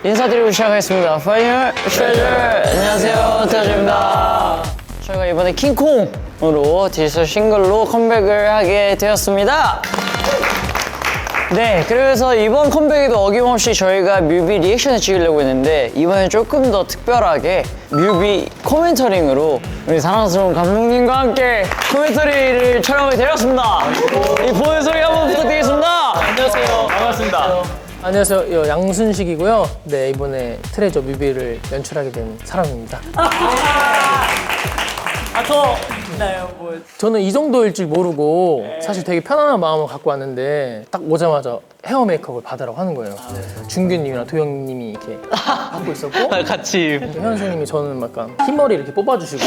인사드리고 시작하겠습니다. 파이널 쉐즈 안녕하세요, 태아주입니다. 저희가 이번에 킹콩으로 디지털 싱글로 컴백을 하게 되었습니다. 네, 그래서 이번 컴백에도 어김없이 저희가 뮤비 리액션을 찍으려고 했는데 이번엔 조금 더 특별하게 뮤비 코멘터링으로 우리 사랑스러운 감독님과 함께 코멘터리를 촬영하게 되었습니다. 이 보는 소리 한번 부탁드리겠습니다. 안녕하세요. 반갑습니다. 안녕하세요. 양순식이고요. 네, 이번에 트레저 뮤비를 연출하게 된 사람입니다. 저는 이 정도일 줄 모르고 사실 되게 편안한 마음을 갖고 왔는데 딱 오자마자 헤어 메이크업을 받으라고 하는 거예요. 준규님이랑 도영님이 이렇게 받고 있었고 같이 현 선생님이 저는 약간 흰머리 이렇게 뽑아주시고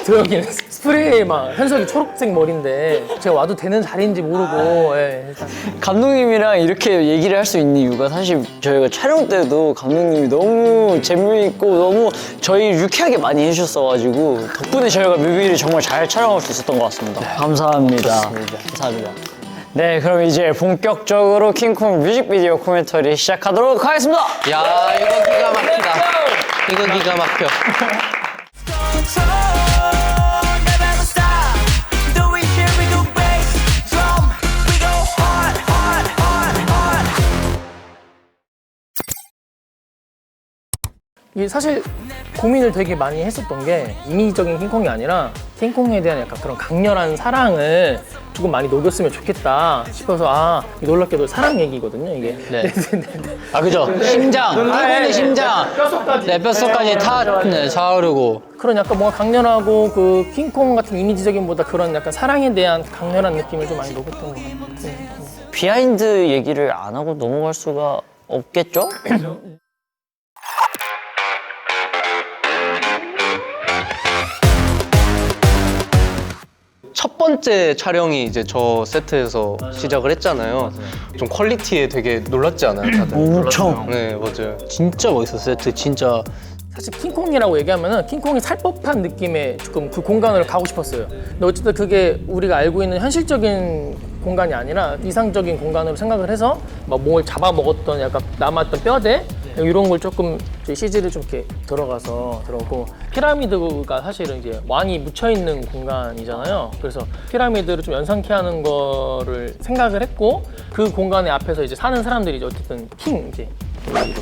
도영이는 스프레이 막 현석이 초록색 머리인데 제가 와도 되는 자리인지 모르고 일단 감독님이랑 이렇게 얘기를 할 수 있는 이유가 사실 저희가 촬영 때도 감독님이 너무 재미있고 너무 저희 유쾌하게 많이 해주셨어가지고 덕분에 저희가 뮤비를 정말 잘 촬영할 수 있었던 것 같습니다. 감사합니다. 감사합니다. 네, 그럼 이제 본격적으로 킹콩 뮤직비디오 코멘터리 시작하도록 하겠습니다. 야, 이거 기가 막히다. 이거 기가 막혀. 이게 사실 고민을 되게 많이 했었던 게 이미지적인 킹콩이 아니라 킹콩에 대한 약간 그런 강렬한 사랑을 조금 많이 녹였으면 좋겠다 싶어서 놀랍게도 사랑 얘기거든요 이게. 네. 아, 그죠? 심장, 킹콩의 심장. 뼛속까지. 네, 뼛속까지 차오르고. 그런 약간 뭔가 강렬하고 그 킹콩 같은 이미지적인보다 그런 약간 사랑에 대한 강렬한 느낌을 좀 많이 녹였던 것 같아요. 비하인드 얘기를 안 하고 넘어갈 수가 없겠죠? 첫 번째 촬영이 이제 저 세트에서 시작을 했잖아요. 좀 퀄리티에 되게 놀랐지 않아요, 다들? 엄청. 네, 맞아요. 진짜 멋있었어요, 세트. 진짜. 사실 킹콩이라고 얘기하면은 킹콩이 살 법한 느낌의 조금 그 공간으로 가고 싶었어요. 근데 어쨌든 그게 우리가 알고 있는 현실적인 공간이 아니라 이상적인 공간으로 생각을 해서 막 뭘 잡아먹었던 약간 남았던 뼈대 이런 걸 조금 CG를 좀 이렇게 들어가서 들어오고 피라미드가 사실은 이제 왕이 묻혀 있는 공간이잖아요. 그래서 피라미드를 좀 연상케 하는 거를 생각을 했고 그 공간에 앞에서 이제 사는 사람들이 이제 어쨌든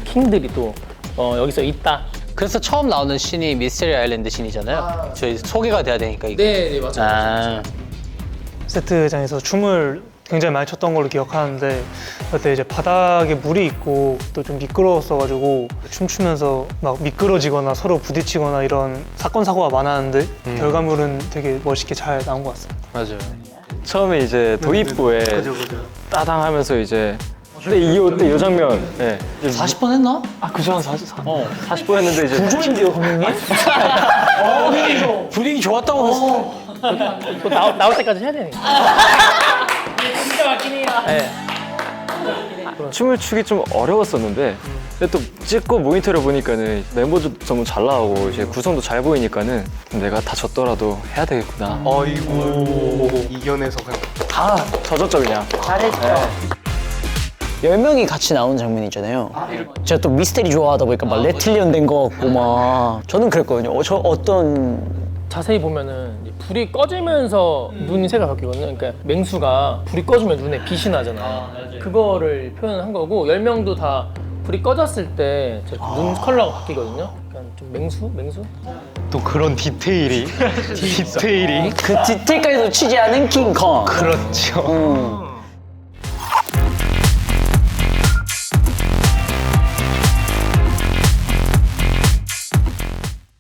킹들이 또 여기서 있다. 그래서 처음 나오는 신이 미스테리 아일랜드 신이잖아요. 저희 소개가 돼야 되니까 이게. 네, 맞아요. 세트장에서 춤을 굉장히 많이 췄던 걸로 기억하는데 그때 이제 바닥에 물이 있고 또 좀 미끄러웠어가지고 춤추면서 막 미끄러지거나 서로 부딪히거나 이런 사건 사고가 많았는데 결과물은 되게 멋있게 잘 나온 것 같습니다. 맞아요. 처음에 이제 도입부에 따당 하면서 이제 근데 이 장면 40번 했나? 그죠 한 40분 했는데 이제 부조인데요, 감독님? 분위기 좋았다고 했어. 또 나올 때까지 해야 되니까. 진짜 맞긴 해요. 네. 춤을 추기 좀 어려웠었는데 근데 또 찍고 모니터를 보니까는 멤버도 너무 잘 나오고 이제 구성도 잘 보이니까는 내가 다 졌더라도 해야 되겠구나. 어이구 이겨내서 그냥 다 젖었죠 그냥. 10명이 같이 나오는 장면이 있잖아요. 제가 또 미스테리 좋아하다 보니까 막 레틸리언 된 거 같고 막 저는 그랬거든요. 저 어떤 자세히 보면은 이제 불이 꺼지면서 눈이 색이 바뀌거든요. 그러니까 맹수가 불이 꺼지면 눈에 빛이 나잖아요. 그거를 표현한 거고 10명도 다 불이 꺼졌을 때 눈 컬러가 바뀌거든요. 약간 좀 맹수? 또 그런 디테일이 디테일이 그 디테일까지도 치지 않은 킹콩. 그렇죠.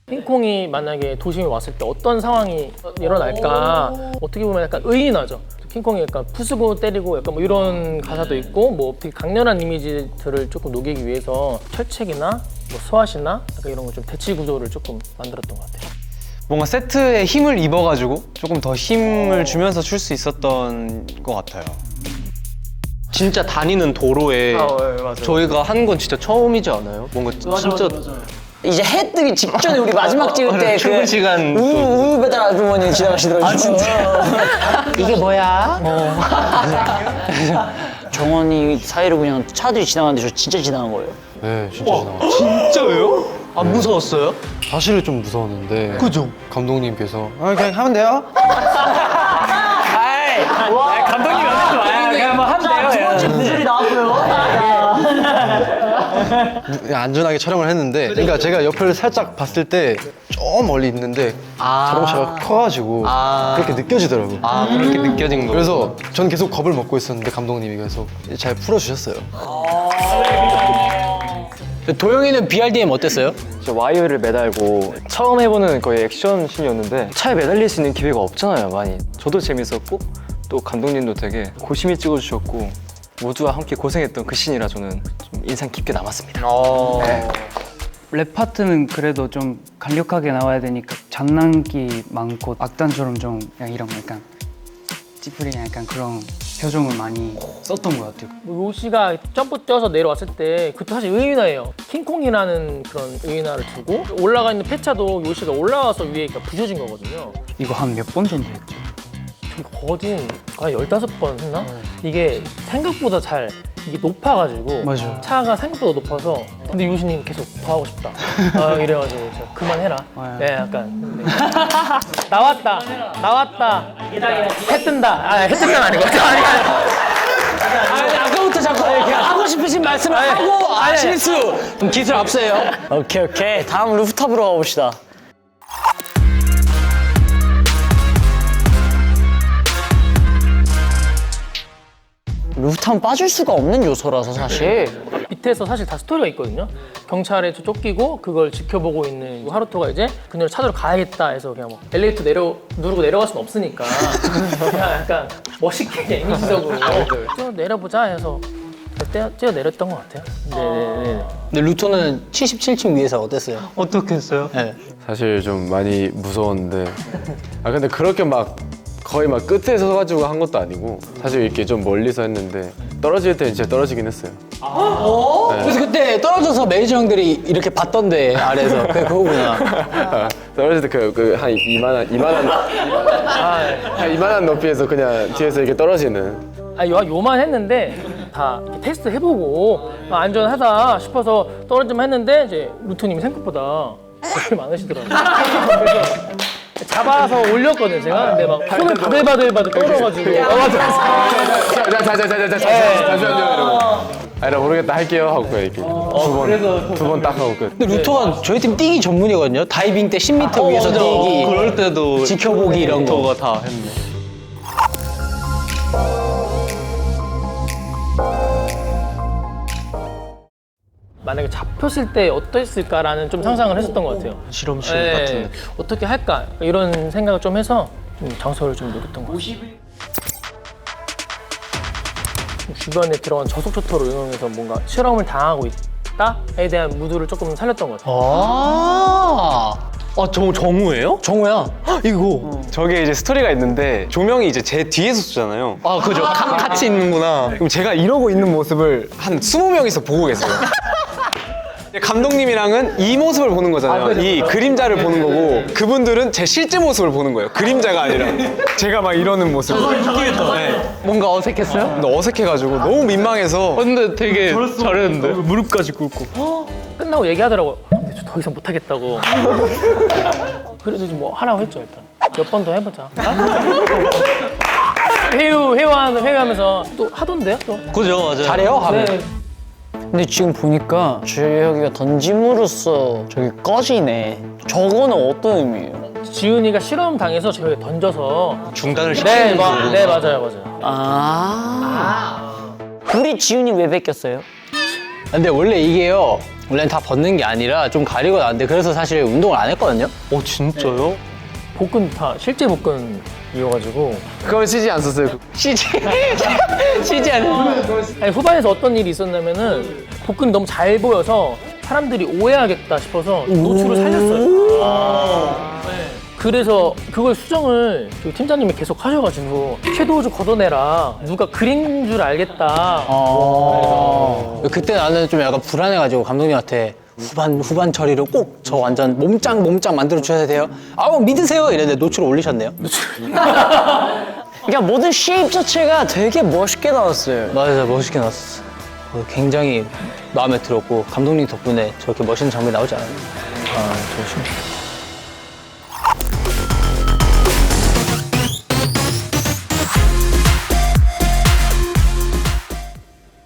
킹콩이 만약에 도심에 왔을 때 어떤 상황이 일어날까 어떻게 보면 약간 의인화죠. 킹콩이 약간 부수고 때리고 약간 뭐 이런 가사도 있고 뭐 되게 강렬한 이미지들을 조금 녹이기 위해서 철책이나 뭐 스왓이나 약간 이런 거 좀 대치 구조를 조금 만들었던 것 같아요. 뭔가 세트에 힘을 입어가지고 조금 더 힘을 주면서 출 수 있었던 것 같아요. 진짜 다니는 도로에 저희가 한 건 진짜 처음이지 않아요? 뭔가 진짜 이제 해 뜨기 직전에 우리 마지막 찍을 때 출근 시간 우유 배달 아주머니 지나가시더라고요. 아 진짜? 이게 뭐야? 정원이 사이로 그냥 차들이 지나가는데 저 진짜 지나간 거예요. 네, 진짜 지나갔어요. 진짜요? 안 무서웠어요? 사실은 좀 무서웠는데. 그죠? 감독님께서 그냥 하면 돼요. 감독님이 어떻게 와요? 그냥 한번 하면 돼요. 무술이 나왔고요. 그냥 안전하게 촬영을 했는데, 그러니까 제가 옆을 살짝 봤을 때 좀 멀리 있는데 자동차가 커가지고 그렇게 느껴지더라고요. 아, 그렇게 느껴진 거. 그래서 전 계속 겁을 먹고 있었는데 감독님이 계속 잘 풀어주셨어요. 도영이는 BRDM 어땠어요? 저 와이어를 매달고 처음 해보는 거의 액션 씬이었는데 차에 매달릴 수 있는 기회가 없잖아요, 많이. 저도 재밌었고 또 감독님도 되게 고심히 찍어주셨고 모두와 함께 고생했던 그 씬이라 저는 좀 인상 깊게 남았습니다. 랩 파트는 그래도 좀 간략하게 나와야 되니까 장난기 많고 악단처럼 좀 그냥 이런 약간 찌푸리는 약간 그런 표정을 많이 썼던 것 같아요. 요시가 점프 뛰어서 내려왔을 때 그때 사실 의인화예요. 킹콩이라는 그런 의인화를 두고 올라가 있는 폐차도 요시가 올라와서 위에 부셔진 거거든요. 이거 한 몇 번 정도 했죠? 저기 거진 한 15번 했나? 이게 생각보다 잘 이게 높아가지고 맞아요. 차가 생각보다 높아서 근데 요시님 계속 더 하고 싶다 이래가지고 제가 그만해라. 네, 약간 나왔다 해 뜬다. 해 뜬다는 아니고 아니, 아까부터 자꾸 하고 싶으신 말씀을 하고 실수. 기술 앞서요. 오케이. 다음 루프탑으로 가봅시다. 루프탑은 빠질 수가 없는 요소라서 사실. 밑에서 사실 다 스토리가 있거든요. 경찰에 쫓기고 그걸 지켜보고 있는 하루토가 이제 그녀를 찾으러 가야겠다 해서 그냥 뭐 엘리베이터 누르고 내려갈 수는 없으니까 그냥 약간 멋있게 이미지적으로 뛰어 내려보자 해서 뛰어 내렸던 것 같아요. 네네네. 근데 루토는 77층 위에서 어땠어요? 어떻게 했어요? 네. 사실 좀 많이 무서웠는데 근데 그렇게 막 거의 막 끝에 서가지고 한 것도 아니고 사실 이렇게 좀 멀리서 했는데 떨어질 때는 진짜 떨어지긴 했어요. 그래서 그때 떨어져서 매니저 형들이 이렇게 봤던데 아래에서 그거구나. 떨어질 때 한 이만한 높이에서 그냥 뒤에서 이렇게 떨어지는. 요만 했는데 다 이렇게 테스트 해보고 안전하다 싶어서 떨어지면 했는데 이제 루토님이 생각보다 욕심이 많으시더라고요. 그래서 잡아서 올렸거든요 제가. 근데 막 손을 바들바들 떨어가지고. 잠시만요 이러고. 나 모르겠다 할게요 하고 그냥 이렇게 두 번 딱 하고 끝. 근데 루토가 저희 팀 뛰기 전문이거든요. 다이빙 때 10m 위에서 뛰기. 그럴 때도 지켜보기 이런 거. 다 했네. 만약에 잡혔을 때 어땠을까라는 좀 상상을 했었던 것 같아요. 실험실 네, 같은 느낌. 어떻게 할까 이런 생각을 좀 해서 좀 장소를 좀 녹였던 것 같아요. 주변에 들어간 저속초토를 응용해서 뭔가 실험을 당하고 있다에 대한 무드를 조금 살렸던 것 같아요. 정우예요? 정우야. 이거 저게 이제 스토리가 있는데 조명이 이제 제 뒤에서 쏘잖아요. 아 그죠. 같이 있는구나. 그럼 제가 이러고 있는 모습을 한 20명이서 보고 계세요. 감독님이랑은 이 모습을 보는 거잖아요. 이 그림자를 보는 거고 그분들은 제 실제 모습을 보는 거예요. 그림자가 아니라 제가 막 이러는 모습. 뭔가 어색했어요? 근데 어색해가지고 너무 민망해서 근데 되게 잘했는데. 무릎까지 꿇고. 끝나고 얘기하더라고요. 근데 저 더 이상 못하겠다고. 그래도 좀 뭐 하라고 했죠 일단. 몇 번 더 해보자. 회유하면서 또 하던데요 또. 그죠, 맞아요. 잘해요, 하면. 네. 근데 지금 보니까 주혁이가 던짐으로써 저기 꺼지네. 저거는 어떤 의미예요? 지훈이가 실험 당해서 저에게 던져서 중단을 네, 시키는 네 맞아요. 우리 지훈이 왜 베꼈어요? 근데 원래 이게요. 원래는 다 벗는 게 아니라 좀 가리고 나왔는데 그래서 사실 운동을 안 했거든요. 진짜요? 복근 다 실제 복근이어가지고 그걸 CG 안 썼어요. CG 않은. 아니, 후반에서 어떤 일이 있었냐면은 복근이 너무 잘 보여서 사람들이 오해하겠다 싶어서 노출을 살렸어요. 네. 그래서 그걸 수정을 저희 팀장님이 계속 하셔가지고 섀도우 좀 걷어내라. 누가 그린 줄 알겠다. 그때 나는 좀 약간 불안해가지고 감독님한테 후반 처리로 꼭 저 완전 몸짱 만들어 주셔야 돼요. 아우 믿으세요 이랬는데 노출 올리셨네요. 그러니까 모든 쉐입 자체가 되게 멋있게 나왔어요. 맞아요, 멋있게 나왔어. 굉장히 마음에 들었고 감독님 덕분에 저렇게 멋있는 장면이 나오지 않았나. 좋습니다.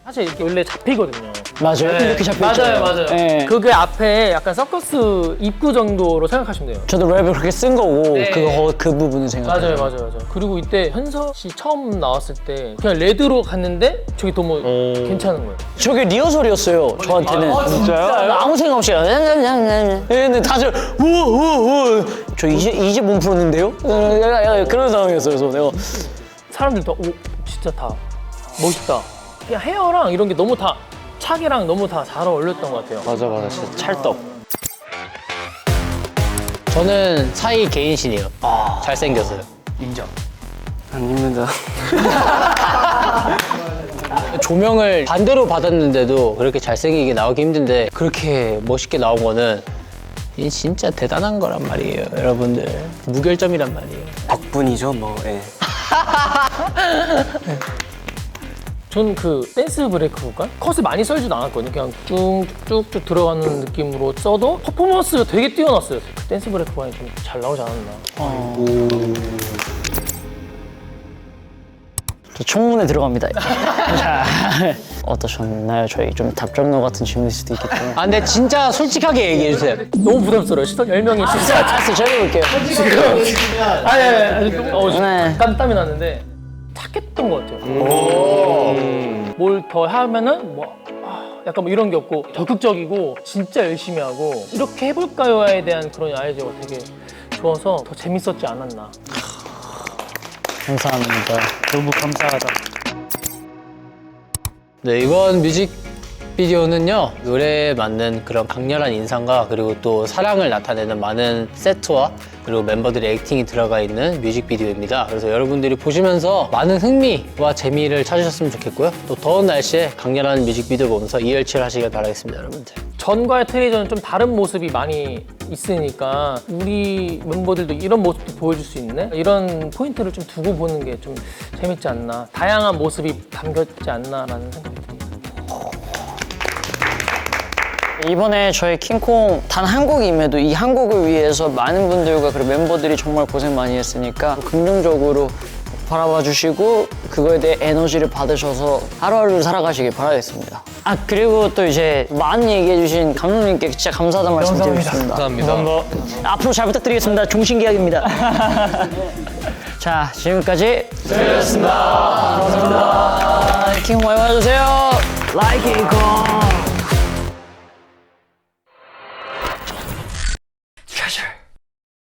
사실 이렇게 원래 잡히거든요. 맞아요. 이렇게 잡혀있죠. 맞아요. 네. 그게 앞에 약간 서커스 입구 정도로 생각하시면 돼요. 저도 랩을 그렇게 쓴 거고 네. 그 부분을 생각해요. 맞아요. 그리고 이때 현서 씨 처음 나왔을 때 그냥 레드로 갔는데 저기 너무 괜찮은 거예요. 저게 리허설이었어요. 저한테는. 진짜요? 아무 생각 없이. 근데 다들 우우우. 저 이제 몸 풀었는데요? 그런 상황이었어요. 그래서 내가 사람들도 오 진짜 다 멋있다. 그냥 헤어랑 이런 게 너무 다 착이랑 너무 다 잘 어울렸던 것 같아요. 맞아. 진짜 찰떡. 저는 사이 개인신이에요. 잘생겼어요. 인정. 아닙니다. 조명을 반대로 받았는데도 그렇게 잘생기게 나오기 힘든데 그렇게 멋있게 나온 거는 이 진짜 대단한 거란 말이에요, 여러분들. 무결점이란 말이에요. 덕분이죠, 뭐. 예. 전 그 댄스 브레이크 구간 컷을 많이 썰지도 않았거든요. 그냥 쭉쭉 들어가는 느낌으로 써도 퍼포먼스가 되게 뛰어났어요. 그 댄스 브레이크 구간이 좀 잘 나오지 않았나. 저 청문회 들어갑니다. 자, 어떠셨나요? 저희 좀 답정너 같은 질문일 수도 있겠지만. 근데 진짜 솔직하게 얘기해 주세요. 너무 부담스러워요. 시선 10명이 진짜. 알았어, 저희 해볼게요. 아니. 네. 땀이 났는데 착했던 것 같아요. 뭘 더 하면은 약간 뭐 이런 게 없고 적극적이고 진짜 열심히 하고 이렇게 해볼까요에 대한 그런 아이디어가 되게 좋아서 더 재밌었지 않았나. 감사합니다. 너무 감사하다. 네, 이번 뮤직비디오는요, 노래에 맞는 그런 강렬한 인상과 그리고 또 사랑을 나타내는 많은 세트와 그리고 멤버들의 액팅이 들어가 있는 뮤직비디오입니다. 그래서 여러분들이 보시면서 많은 흥미와 재미를 찾으셨으면 좋겠고요. 또 더운 날씨에 강렬한 뮤직비디오 보면서 이열치열 하시길 바라겠습니다, 여러분들. 전과의 트레이저는 좀 다른 모습이 많이 있으니까 우리 멤버들도 이런 모습도 보여줄 수 있는 이런 포인트를 좀 두고 보는 게 좀 재밌지 않나. 다양한 모습이 담겼지 않나라는 생각이 듭니다. 이번에 저희 킹콩 단 한 곡임에도 이 한 곡을 위해서 많은 분들과 그리고 멤버들이 정말 고생 많이 했으니까 긍정적으로 바라봐 주시고 그거에 대해 에너지를 받으셔서 하루하루를 살아가시길 바라겠습니다. 그리고 또 이제 많은 얘기해 주신 감독님께 진짜 감사하다는 말씀 드리겠습니다. 감사합니다. 앞으로 잘 부탁드리겠습니다. 종신계약입니다. 자, 지금까지 저희였습니다. 감사합니다. 킹콩 많이 와주세요. Like 킹콩. Treasure.